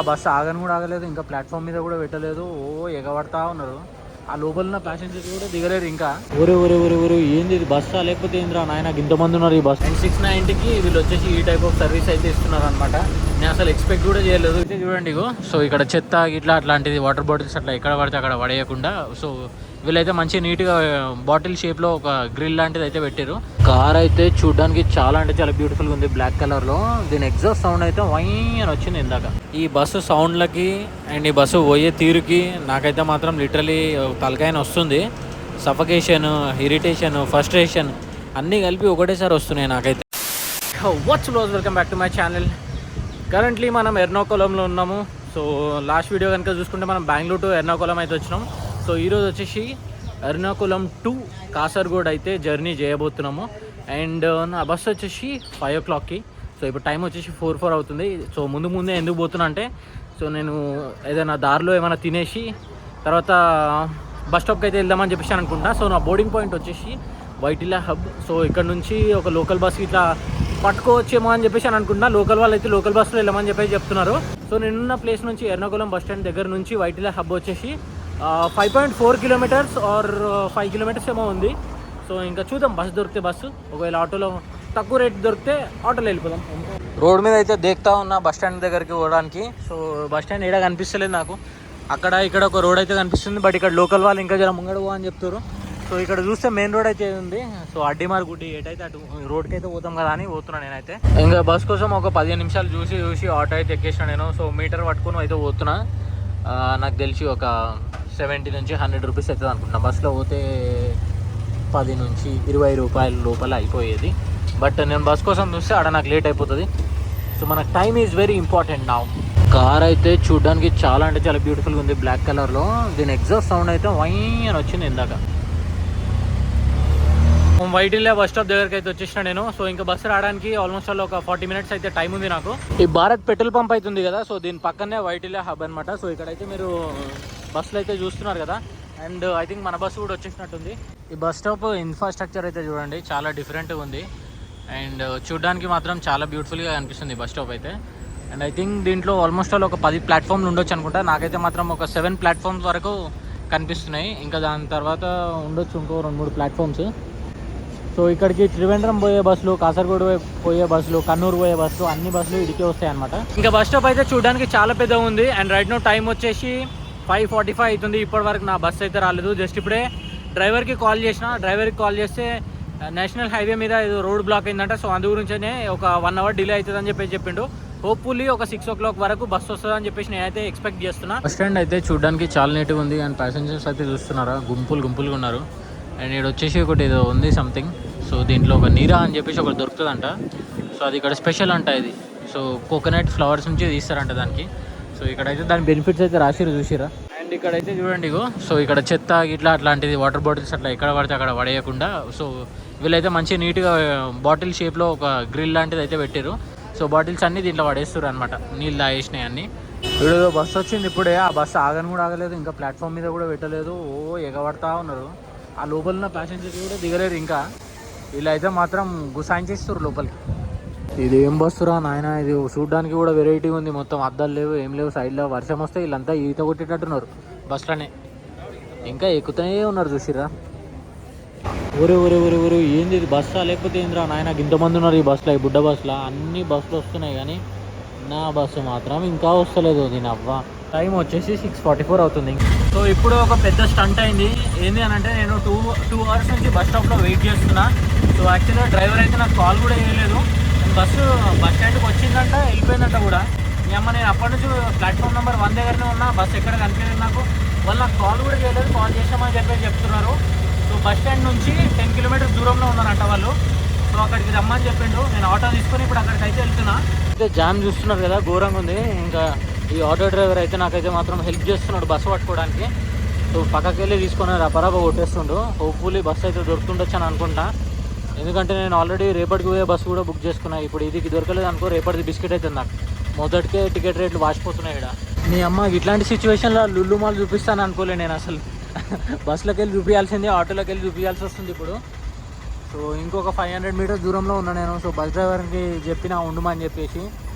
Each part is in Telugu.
ఆ బస్సు ఆగని కూడా ఆగలేదు, ఇంకా ప్లాట్ఫామ్ మీద కూడా పెట్టలేదు. ఎగబడతా ఉన్నారు. ఆ లోపల ఉన్న ప్యాసింజర్స్ కూడా దిగలేరు ఇంకా. ఊరు ఏంది ఇది బస్సా లేకపోతే ఏంద్రా నాయన ఇంతమంది ఉన్నారు ఈ బస్. అండ్ 690కి వీళ్ళు వచ్చేసి ఈ టైప్ ఆఫ్ సర్వీస్ అయితే ఇస్తున్నారు అనమాట. నేను అసలు ఎక్స్పెక్ట్ కూడా చేయలేదు. అయితే చూడండి ఇగో, సో ఇక్కడ చెత్త ఇట్లా అట్లాంటిది వాటర్ బాటిల్స్ అట్లా ఎక్కడ పడితే అక్కడ పడేయకుండా సో వీళ్ళైతే మంచి నీట్గా బాటిల్ షేప్లో ఒక గ్రిల్ లాంటిది అయితే పెట్టారు. కార్ అయితే చూడడానికి చాలా అంటే చాలా బ్యూటిఫుల్గా ఉంది బ్లాక్ కలర్లో. దీని ఎగ్జాస్ట్ సౌండ్ అయితే వై అని వచ్చింది ఇందాక. ఈ బస్సు సౌండ్లకి అండ్ ఈ బస్సు పోయే తీరుకి నాకైతే మాత్రం లిటరలీ తలకాయన వస్తుంది. సఫకేషన్, ఇరిటేషన్, ఫ్రస్ట్రేషన్ అన్నీ కలిపి ఒకటేసారి వస్తున్నాయి నాకైతే. What's bros, welcome back to my channel. Currently మనం ఎర్నాకుళంలో ఉన్నాము. సో లాస్ట్ వీడియో కనుక చూసుకుంటే మనం బెంగళూరు టు ఎర్నాకుళం అయితే వచ్చినాం. సో ఈరోజు వచ్చేసి ఎర్నాకుళం టు కాసర్గోడ్ అయితే జర్నీ చేయబోతున్నాము. అండ్ నా బస్సు వచ్చేసి 5 o'clockకి. సో ఇప్పుడు టైం వచ్చేసి 4 అవుతుంది. సో ముందే ఎందుకు పోతున్నా అంటే, సో నేను ఏదైనా దారిలో ఏమైనా తినేసి తర్వాత బస్ స్టాప్కి అయితే వెళ్దామని చెప్పేసి అనుకుంటా. సో నా బోర్డింగ్ పాయింట్ వచ్చేసి వైటిలా హబ్. సో ఇక్కడ నుంచి ఒక లోకల్ బస్ ఇట్లా పట్టుకోవచ్చేమో అని చెప్పేసి అని అనుకుంటున్నా. లోకల్ వాళ్ళు అయితే లోకల్ బస్సులో వెళ్ళమని చెప్పేసి చెప్తున్నారు. సో నేనున్న ప్లేస్ నుంచి ఎర్నాకుళం బస్ స్టాండ్ దగ్గర నుంచి వైటిలా హబ్ వచ్చేసి 5.4 kilometers ఆర్ 5 kilometers ఏమో ఉంది. సో ఇంకా చూద్దాం, బస్సు దొరికితే బస్సు, ఒకవేళ ఆటోలో తక్కువ రేట్ దొరికితే ఆటోలో వెళ్ళిపోదాం. రోడ్ మీద అయితే దేక్తా ఉన్నా బస్ స్టాండ్ దగ్గరికి పోవడానికి. సో బస్ స్టాండ్ ఏడా కనిపిస్తలేదు నాకు. అక్కడ ఇక్కడ ఒక రోడ్ అయితే కనిపిస్తుంది, బట్ ఇక్కడ లోకల్ వాళ్ళు ఇంకా జర ముంగడు అని చెప్తారు. సో ఇక్కడ చూస్తే మెయిన్ రోడ్ అయితే ఉంది. సో అడ్డిమార్ గుడ్డి ఏటైతే అటు రోడ్కి అయితే పోతాం కదా అని పోతున్నాను నేనైతే. ఇంకా బస్ కోసం ఒక 15 నిమిషాలు చూసి ఆటో అయితే ఎక్కేసిన నేను. సో మీటర్ పట్టుకొని అయితే పోతున్నా. నాకు తెలిసి ఒక 70 నుంచి 100 రూపీస్ అవుతుంది అనుకుంటున్నా. బస్సులో పోతే 10 నుంచి 20 రూపాయల లోపల అయిపోయేది. బట్ నేను బస్ కోసం చూస్తే ఆడ నాకు లేట్ అయిపోతుంది. సో మనకు టైమ్ ఈజ్ వెరీ ఇంపార్టెంట్ నా. కార్ అయితే చూడడానికి చాలా అంటే చాలా బ్యూటిఫుల్గా ఉంది బ్లాక్ కలర్లో. దీని ఎగ్జాస్ట్ సౌండ్ అయితే వై అని వచ్చింది ఇందాక. వైటిల్లా బస్ స్టాప్ దగ్గరికి అయితే వచ్చేసిన నేను. సో ఇంకా బస్సు రావడానికి ఆల్మోస్ట్ ఆల్ ఒక 40 minutes అయితే టైం ఉంది నాకు. ఈ భారత్ పెట్రోల్ పంప్ అవుతుంది కదా, సో దీని పక్కనే వైటిల్లా హబ్ అనమాట. సో ఇక్కడైతే మీరు బస్సులు అయితే చూస్తున్నారు కదా. అండ్ ఐ థింక్ మన బస్సు కూడా వచ్చేసినట్టుంది. ఈ బస్ స్టాప్ ఇన్ఫ్రాస్ట్రక్చర్ అయితే చూడండి చాలా డిఫరెంట్గా ఉంది. అండ్ చూడడానికి మాత్రం చాలా బ్యూటిఫుల్గా అనిపిస్తుంది బస్ స్టాప్ అయితే. అండ్ ఐ థింక్ దీంట్లో ఆల్మోస్ట్ ఆల్ ఒక 10 ప్లాట్ఫామ్లు ఉండొచ్చు అనుకుంటా. నాకైతే మాత్రం ఒక 7 ప్లాట్ఫామ్స్ వరకు కనిపిస్తున్నాయి. ఇంకా దాని తర్వాత ఉండొచ్చు ఇంకో 2-3 ప్లాట్ఫామ్స్. సో ఇక్కడికి త్రివేంద్రం పోయే బస్సులు, కాసర్గోడ్ పోయే బస్సులు, కన్నూరు పోయే బస్సులు, అన్ని బస్సులు ఇడికే వస్తాయి అనమాట. ఇంకా బస్ స్టాప్ అయితే చూడడానికి చాలా పెద్దగా ఉంది. అండ్ రైట్ నో టైం వచ్చేసి 5:45 అవుతుంది. ఇప్పటి వరకు నా బస్సు అయితే రాలేదు. జస్ట్ ఇప్పుడే డ్రైవర్కి కాల్ చేస్తే నేషనల్ హైవే మీద ఏదో రోడ్ బ్లాక్ అయిందంట. సో అందు గురించనే ఒక 1 hour డిలే అవుతుందని చెప్పేసి చెప్పిండు. హోప్ఫుల్లీ ఒక 6 o'clock వరకు బస్సు వస్తుందని చెప్పేసి నేనైతే ఎక్స్పెక్ట్ చేస్తున్నా. బస్ స్టాండ్ అయితే చూడడానికి చాలా నీట్గా ఉంది. అండ్ ప్యాసింజర్స్ అయితే చూస్తున్నారా గుంపులుగా ఉన్నారు. అండ్ ఇక్కడ వచ్చేసి ఒకటి ఏదో ఉంది సంథింగ్. సో దీంట్లో ఒక నీరా అని చెప్పేసి ఒకటి దొరుకుతుందంట. సో అది ఇక్కడ స్పెషల్ అంట ఇది. సో కోకోనట్ ఫ్లవర్స్ నుంచి తీస్తారంట దానికి. సో ఇక్కడైతే దాని బెనిఫిట్స్ అయితే రాసిరు చూసిరా. అండ్ ఇక్కడైతే చూడండి ఇగో, సో ఇక్కడ చెత్త ఇట్లా అట్లాంటిది వాటర్ బాటిల్స్ అట్లా ఎక్కడ పడితే అక్కడ పడేయకుండా సో వీళ్ళైతే మంచి నీట్గా బాటిల్ షేప్లో ఒక గ్రిల్ లాంటిది అయితే పెట్టారు. సో బాటిల్స్ అన్నీ దీంట్లో పడేస్తారు అనమాట, నీళ్ళు తాగేసినాయి అన్నీ. వీడు బస్సు వచ్చింది ఇప్పుడే, ఆ బస్సు ఆగని కూడా ఆగలేదు, ఇంకా ప్లాట్ఫామ్ మీద కూడా పెట్టలేదు. ఎగబడతా ఉన్నారు. ఆ లోపల ఉన్న ప్యాసింజర్స్ కూడా దిగలేరు ఇంకా. వీళ్ళు అయితే మాత్రం గుసాయించేస్తారు లోపలికి. ఇది ఏం బస్సురా నాయన, ఇది చూడడానికి కూడా వెరైటీ ఉంది. మొత్తం అద్దాలు లేవు, ఏం లేవు, సైడ్లో వర్షం వస్తే వీళ్ళంతా ఈత కొట్టేటట్టున్నారు బస్సులోనే. ఇంకా ఎక్కుతూనే ఉన్నారు చూసిరా. ఊరు ఏంది ఇది బస్సా లేకపోతే ఏంద్రా నాయన ఇంతమంది ఉన్నారు ఈ బస్సులో, ఈ బుడ్డ బస్సులో. అన్ని బస్సులు వస్తున్నాయి కానీ నా బస్సు మాత్రం ఇంకా వస్తలేదు. దీని అవ్వ. టైం వచ్చేసి 6:44 అవుతుంది. సో ఇప్పుడు ఒక పెద్ద స్టంట్ అయింది. ఏంది అని అంటే, నేను 2 hours నుంచి బస్ స్టాప్లో వెయిట్ చేస్తున్నా. సో యాక్చువల్గా డ్రైవర్ అయితే నాకు కాల్ కూడా చేయలేదు. బస్సు బస్ స్టాండ్కి వచ్చిందంట, వెళ్ళిపోయిందంట కూడా. మీ అమ్మ నేను అప్పటి నుంచి ప్లాట్ఫామ్ నెంబర్ 1 దగ్గరనే ఉన్నా, బస్సు ఎక్కడ కనిపించలేదు నాకు. వాళ్ళు నాకు కాల్ కూడా చేయలేదు, కాల్ చేసామని చెప్పేసి చెప్తున్నారు. సో బస్ స్టాండ్ నుంచి 10 kilometers దూరంలో ఉన్నారంట వాళ్ళు. సో అక్కడికి రమ్మని చెప్పిండు. నేను ఆటో తీసుకొని ఇప్పుడు అక్కడికి అయితే వెళ్తున్నా. అయితే జామ్ చూస్తున్నారు కదా, ఘోరంగా ఉంది. ఇంకా ఈ ఆటో డ్రైవర్ అయితే నాకైతే మాత్రం హెల్ప్ చేస్తున్నాడు బస్సు పట్టుకోవడానికి. సో పక్కకి వెళ్ళి తీసుకొని రపరాప కొట్టేస్తుండు. హోప్ఫుల్లీ బస్సు అయితే దొరుకుతుండొచ్చు అని అనుకుంటా. ఎందుకంటే నేను ఆల్రెడీ రేపటికి పోయే బస్సు కూడా బుక్ చేసుకున్నా. ఇప్పుడు ఇది దొరకలేదు అనుకో, రేపటిది బిస్కెట్ అవుతుంది నాకు. మొదటికే టికెట్ రేట్లు వాచిపోతున్నాయి ఇక్కడ. నీ అమ్మ ఇట్లాంటి సిచ్యువేషన్లో లుల్లు మాల్ చూపిస్తాను అనుకోలే నేను అసలు. బస్సులోకి వెళ్ళి చూపించాల్సింది, ఆటోలోకి వెళ్ళి చూపించాల్సి వస్తుంది ఇప్పుడు. సో ఇంకొక 500 meters దూరంలో ఉన్నా నేను. సో బస్ డ్రైవర్కి చెప్పిన ఉండమని చెప్పేసి.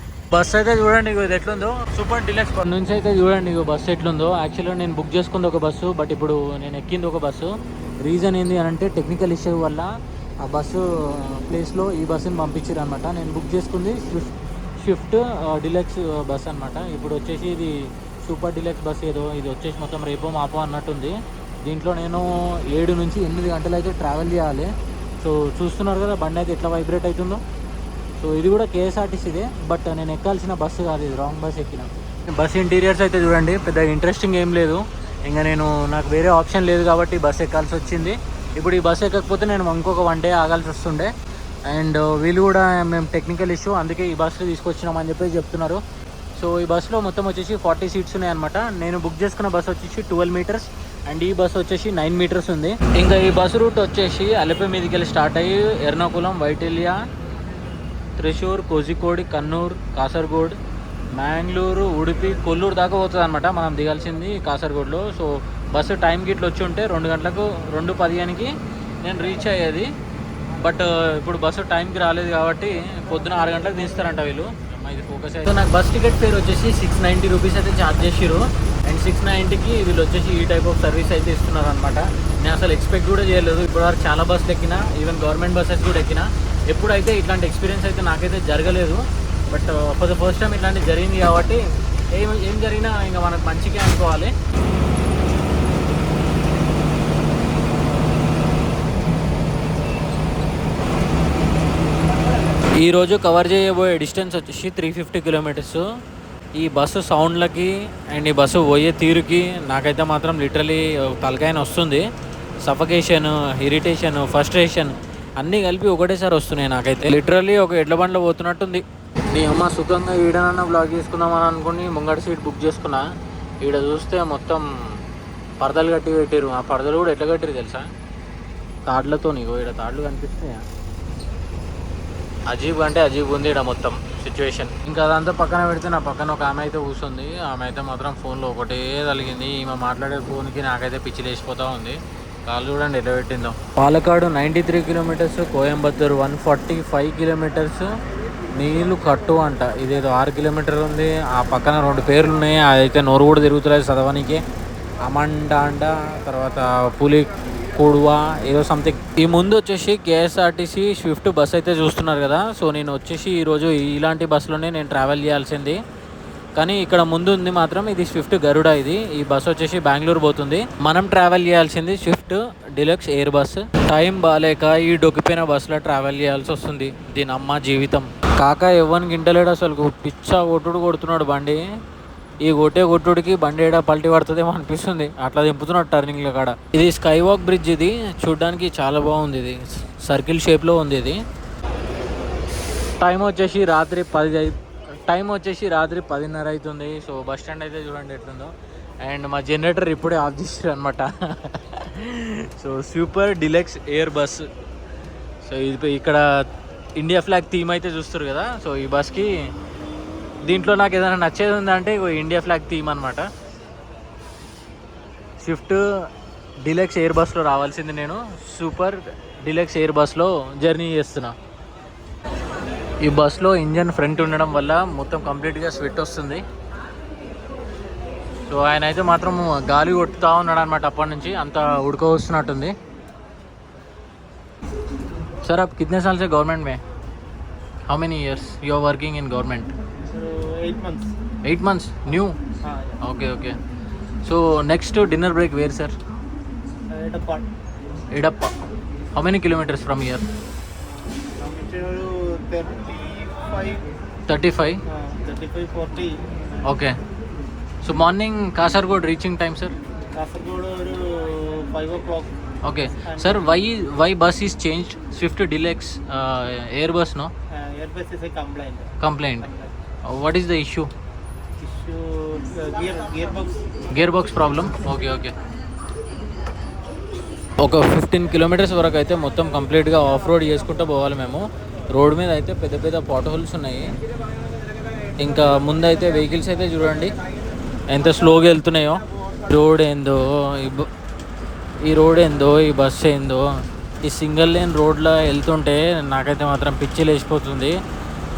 బస్ అయితే చూడండి ఇగో ఇది ఎట్లుందో, సూపర్ డిలక్స్ నుంచి అయితే చూడండి ఇగో బస్సు ఎట్లుందో. యాక్చువల్గా నేను బుక్ చేసుకుంది ఒక బస్సు, బట్ ఇప్పుడు నేను ఎక్కింది ఒక బస్సు. రీజన్ ఏంటి అని అంటే టెక్నికల్ ఇష్యూ వల్ల ఆ బస్సు ప్లేస్లో ఈ బస్సుని పంపించారు అనమాట. నేను బుక్ చేసుకుంది స్విఫ్ట్ డిలక్స్ బస్ అనమాట. ఇప్పుడు వచ్చేసి ఇది సూపర్ డిలక్స్ బస్ ఏదో, ఇది వచ్చేసి మొత్తం రేపో మాపో అన్నట్టుంది. దీంట్లో నేను 7 నుంచి 8 గంటలు అయితే ట్రావెల్ చేయాలి. సో చూస్తున్నారు కదా బండి అయితే ఎట్లా వైబ్రేట్ అవుతుందో. సో ఇది కూడా కేఎస్ఆర్టీసీదే, బట్ నేను ఎక్కాల్సిన బస్సు కాదు, ఇది రాంగ్ బస్ ఎక్కిన. బస్ ఇంటీరియర్స్ అయితే చూడండి, పెద్ద ఇంట్రెస్టింగ్ ఏం లేదు. ఇంకా నాకు వేరే ఆప్షన్ లేదు కాబట్టి బస్ ఎక్కాల్సి వచ్చింది. ఇప్పుడు ఈ బస్ ఎక్కకపోతే నేను ఇంకొక 1 డే ఆగాల్సి వస్తుండే. అండ్ వీళ్ళు కూడా మేము టెక్నికల్ ఇష్యూ అందుకే ఈ బస్సు తీసుకొచ్చినామని చెప్పి చెప్తున్నారు. సో ఈ బస్సులో మొత్తం వచ్చేసి 40 సీట్స్ ఉన్నాయన్నమాట. నేను బుక్ చేసుకున్న బస్ వచ్చేసి 12 మీటర్స్ అండ్ ఈ బస్సు వచ్చేసి 9 మీటర్స్ ఉంది. ఇంకా ఈ బస్సు రూట్ వచ్చేసి అలిపి మీదకి వెళ్ళి స్టార్ట్ అయ్యి ఎర్నాకుళం, వైటిల్యా, త్రిశూర్, కోజికోడ్, కన్నూర్, కాసర్గోడ్, మ్యాంగ్లూరు, ఉడిపి, కొల్లూరు దాకా పోతుంది అనమాట. మనం దిగాల్సింది కాసర్గోడ్లో. సో బస్సు టైంకి ఇట్లా వచ్చి ఉంటే 2 గంటలకు 2:15కి నేను రీచ్ అయ్యేది. బట్ ఇప్పుడు బస్సు టైంకి రాలేదు కాబట్టి పొద్దున 6 గంటలకు తీస్తారంట వీళ్ళు. ఇది ఫోకస్ అయితే నాకు బస్ టికెట్ ఫేర్ వచ్చేసి 690 రూపీస్ అయితే ఛార్జ్ చేసిరు. అండ్ 690కి వీళ్ళు వచ్చేసి ఈ టైప్ ఆఫ్ సర్వీస్ అయితే ఇస్తున్నారు అనమాట. నేను అసలు ఎక్స్పెక్ట్ కూడా చేయలేదు. ఇప్పటివరకు చాలా బస్సులు ఎక్కినా, ఈవెన్ గవర్నమెంట్ బస్సెస్ కూడా ఎక్కినా, ఎప్పుడైతే ఇట్లాంటి ఎక్స్పీరియన్స్ అయితే నాకైతే జరగలేదు. But for the first time ఇట్లాంటివి జరిగింది కాబట్టి ఏం జరిగినా ఇంకా మనకు మంచిగా అనుకోవాలి. ఈరోజు కవర్ చేయబోయే డిస్టెన్స్ వచ్చేసి 350 కిలోమీటర్స్. ఈ బస్సు సౌండ్లకి అండ్ ఈ బస్సు పోయే తీరుకి నాకైతే మాత్రం లిటరలీ తలకాయన వస్తుంది. సఫకేషన్, ఇరిటేషన్, ఫ్రస్ట్రేషన్ అన్నీ కలిపి ఒకటేసారి వస్తున్నాయి నాకైతే. లిటరలీ ఒక ఎడ్ల బండ్లో పోతున్నట్టుంది. నీ అమ్మ సుఖంగా ఈడనన్నా బ్లాగ్ చేసుకుందామని అనుకుని ముంగడి సీట్ బుక్ చేసుకున్నా. ఈడ చూస్తే మొత్తం పరదలు కట్టి పెట్టారు. ఆ పరదలు కూడా ఎట్లా కట్టారు తెలుసా? తాడ్లతో. నీకు ఈడ తాడ్లు కనిపిస్తాయా? అజీబ్ అంటే అజీబ్ ఉంది ఇక్కడ మొత్తం సిచ్యువేషన్. ఇంకా అదంతా పక్కన పెడితే నా పక్కన ఒక ఆమె అయితే కూర్చుంది. ఆమె అయితే మాత్రం ఫోన్లో ఒకటే తలిగింది. ఈమె మాట్లాడే ఫోన్కి నాకైతే పిచ్చి లేచిపోతూ ఉంది. కాళ్ళు చూడండి ఎట్లా పెట్టిందో. పాలకాడు 93 కిలోమీటర్స్, కోయంబత్తూరు 145 కిలోమీటర్స్. నీళ్ళు కట్టు అంట. ఇదేదో 6 కిలోమీటర్లు ఉంది. ఆ పక్కన 2 పేర్లు ఉన్నాయి. అదైతే నోరు కూడా తిరుగుతలేదు చదవనికి. అమండ అంట, తర్వాత పులి కొడువా ఏదో సంథింగ్. ఈ ముందు వచ్చేసి కేఎస్ఆర్టీసీ స్విఫ్ట్ బస్ అయితే చూస్తున్నారు కదా. సో నేను వచ్చేసి ఈరోజు ఇలాంటి బస్సులోనే నేను ట్రావెల్ చేయాల్సింది. కానీ ఇక్కడ ముందు ఉంది మాత్రం ఇది స్విఫ్ట్ గరుడ. ఈ బస్ వచ్చేసి బెంగళూరు పోతుంది. మనం ట్రావెల్ చేయాల్సింది swift deluxe air bus. Time బాగాలేక ఈ డొక్కిపోయిన బస్సులో ట్రావెల్ చేయాల్సి వస్తుంది. దీని అమ్మ జీవితం. కాక ఎవ్వరికి ఇంటలేడు అసలు. పిచ్చా కొట్టుడు బండి. ఈ కొట్టుడికి బండి ఏడా పల్టీ పడుతుందేమో అనిపిస్తుంది. అట్లా దింపుతున్నాడు టర్నింగ్ల కాడ. ఇది స్కై వాక్ బ్రిడ్జ్. ఇది చూడడానికి చాలా బాగుంది. ఇది సర్కిల్ షేప్లో ఉంది. ఇది టైం వచ్చేసి రాత్రి 10:30 అవుతుంది. సో బస్ స్టాండ్ అయితే చూడండి ఎట్లుందో. అండ్ మా జనరేటర్ ఇప్పుడే ఆఫ్ చేసారు అనమాట. So super deluxe air bus. So ఇది ఇక్కడ ఇండియా ఫ్లాగ్ థీమ్ అయితే చూస్తారు కదా. సో ఈ బస్కి దీంట్లో నాకు ఏదైనా నచ్చేది ఉందంటే ఇండియా ఫ్లాగ్ థీమ్ అనమాట. స్విఫ్ట్ డిలక్స్ ఎయిర్ బస్లో రావాల్సింది నేను. సూపర్ డిలక్స్ ఎయిర్ బస్లో జర్నీ చేస్తున్నా. ఈ బస్లో ఇంజన్ ఫ్రంట్ ఉండడం వల్ల మొత్తం కంప్లీట్గా స్వెట్ వస్తుంది. సో ఆయన అయితే మాత్రం గాలి కొట్టుతూ ఉన్నాడు అనమాట. అప్పటి నుంచి అంత ఉడకవస్తున్నట్టుంది. सर आप कितने साल से गवर्नमेंट में? How many years you are working in government? 8 months. 8 months new? Yeah. Okay. So next dinner break where, sir? Edappa. How many kilometers from here? 35. 40. Okay. So morning Kasargod reaching time, sir? Kasargod 5 o'clock. Okay. Sir, why bus is changed? Swift Deluxe Airbus, no? Airbus is a Complaint. What is the issue? Gearbox problem. Okay. ఒక 15 కిలోమీటర్స్ వరకు అయితే మొత్తం కంప్లీట్గా ఆఫ్ రోడ్ చేసుకుంటూ పోవాలి మేము. రోడ్ మీద అయితే పెద్ద పాట్ హోల్స్ ఉన్నాయి. ఇంకా ముందైతే వెహికల్స్ అయితే చూడండి ఎంత స్లోగా వెళ్తున్నాయో. రోడ్ ఏందో, ఈ రోడ్ ఏందో, ఈ బస్ ఏందో. ఈ సింగిల్ లేన్ రోడ్లో వెళ్తుంటే నాకైతే మాత్రం పిచ్చి లేచిపోతుంది.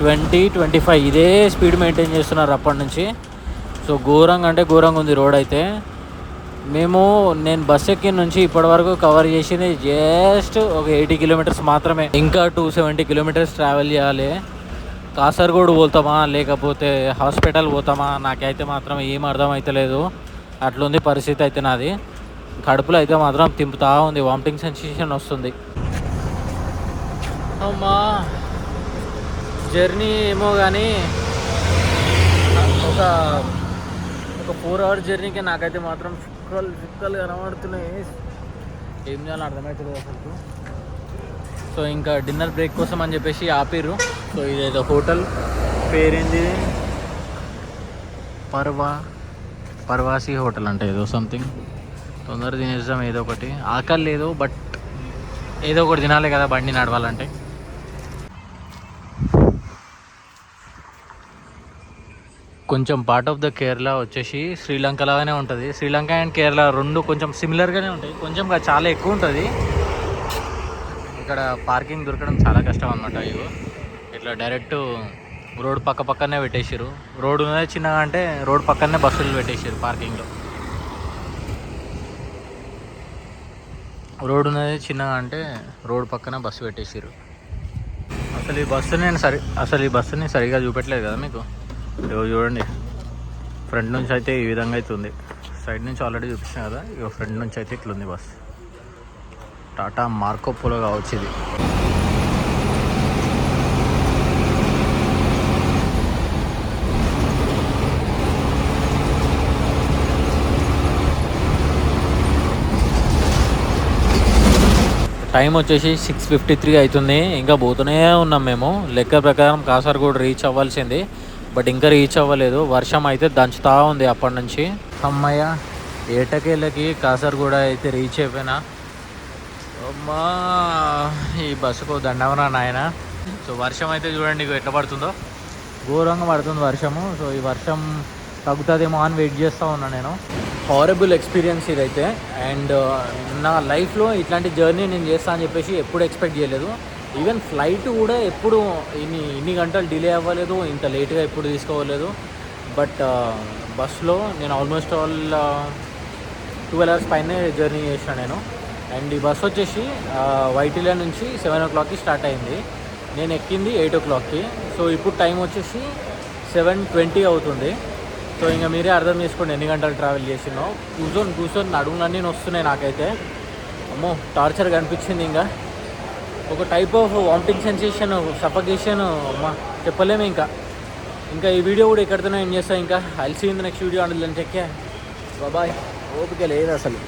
20-25 ఇదే స్పీడ్ మెయింటైన్ చేస్తున్నారు అప్పటి నుంచి. సో ఘోరంగా అంటే ఘోరంగా ఉంది రోడ్ అయితే. నేను బస్ ఎక్కిన నుంచి ఇప్పటివరకు కవర్ చేసింది జస్ట్ ఒక 80 కిలోమీటర్స్ మాత్రమే. ఇంకా 270 కిలోమీటర్స్ ట్రావెల్ చేయాలి. కాసర్గోడ్ పోతామా లేకపోతే హాస్పిటల్ పోతామా నాకైతే మాత్రం ఏం అర్థం అవుతలేదు. అట్లుంది పరిస్థితి అయితే నాది. కడుపులో అయితే మాత్రం తింపుతా ఉంది, వామిటింగ్ సెన్సేషన్ వస్తుంది. అమ్మా జర్నీ ఏమో కానీ ఒక 4 hours జర్నీకి నాకైతే మాత్రం చుక్కలు కనబడుతున్నాయి. ఏం చేయాలో అర్థమవుతుంది అసలు. సో ఇంకా డిన్నర్ బ్రేక్ కోసం అని చెప్పేసి ఆపిర్రు. సో ఇదేదో హోటల్ పేరేంది, పర్వాసి హోటల్ అంటే ఏదో సంథింగ్. తొందర తినేద్దాం ఏదో ఒకటి. ఆకలి లేదు బట్ ఏదో ఒకటి తినాలి కదా బండి నడవాలంటే. కొంచెం పార్ట్ ఆఫ్ ద కేరళ వచ్చేసి శ్రీలంక లాగానే ఉంటుంది. శ్రీలంక అండ్ కేరళ రెండు కొంచెం సిమిలర్గానే ఉంటాయి, కొంచెం చాలా ఎక్కువ ఉంటుంది. ఇక్కడ పార్కింగ్ దొరకడం చాలా కష్టం అన్నమాట. ఇగో ఇట్లా డైరెక్ట్ రోడ్ పక్కనే పెట్టేసారు. రోడ్ ఉన్నది చిన్నగా అంటే రోడ్ పక్కనే బస్సులు పెట్టేసారు పార్కింగ్లో. రోడ్ ఉన్నది చిన్నగా అంటే రోడ్ పక్కన బస్సు పెట్టేసారు. అసలు ఈ బస్సుని సరిగా చూపెట్టలేదు కదా మీకు. చూడండి ఫ్రంట్ నుంచి అయితే ఈ విధంగా అయితే ఉంది. సైడ్ నుంచి ఆల్రెడీ చూపించాను కదా. ఇక ఫ్రంట్ నుంచి అయితే ఇట్లుంది బస్. టాటా మార్కో పోలో కావచ్చు ఇది. టైం వచ్చేసి 6:53 అవుతుంది. ఇంకా పోతూనే ఉన్నాం మేము. లెక్క ప్రకారం కాసర్గోడ్ రీచ్ అవ్వాల్సింది బట్ ఇంకా రీచ్ అవ్వలేదు. వర్షం అయితే దంచుతూ ఉంది అప్పటి నుంచి. అమ్మయ్య ఏటకేళ్ళకి కాసర్గోడ్ అయితే రీచ్ అయిపోయినా. అమ్మా ఈ బస్సుకు దండవరా నాయన. సో వర్షం అయితే చూడండి ఎట్లా పడుతుందో, ఘోరంగా పడుతుంది వర్షము. సో ఈ వర్షం తగ్గుతుందేమో అని వెయిట్ చేస్తూ ఉన్నా నేను. హారబుల్ ఎక్స్పీరియన్స్ ఇదైతే. అండ్ నా లైఫ్లో ఇట్లాంటి జర్నీ నేను చేస్తా అని చెప్పేసి ఎప్పుడు ఎక్స్పెక్ట్ చేయలేదు. ఈవెన్ ఫ్లైట్ కూడా ఎప్పుడు ఇన్ని గంటలు డిలే అవ్వలేదు, ఇంత లేట్గా ఎప్పుడు తీసుకోవలేదు. బట్ బస్లో నేను ఆల్మోస్ట్ ఆల్ 12 hours పైనే జర్నీ చేసాను నేను. అండ్ ఈ బస్ వచ్చేసి వైటిలా నుంచి 7 o'clockకి స్టార్ట్ అయింది. నేను ఎక్కింది 8 o'clockకి. సో ఇప్పుడు టైం వచ్చేసి 7:20 అవుతుంది. సో ఇంకా మీరే అర్థం చేసుకోండి ఎన్ని గంటలు ట్రావెల్ చేసినో. కూర్చొని నడుములన్నీ వస్తున్నాయి నాకైతే. అమ్మో టార్చర్ కనిపించింది. ఇంకా ఒక type of vomiting sensation, suffocation అమ్మా చెప్పలేము. ఇంకా ఈ వీడియో కూడా ఎక్కడితోనే ఏం చేస్తా. ఇంకా I'll see in the next video and take care, bye. ఓపిక లేదు అసలు.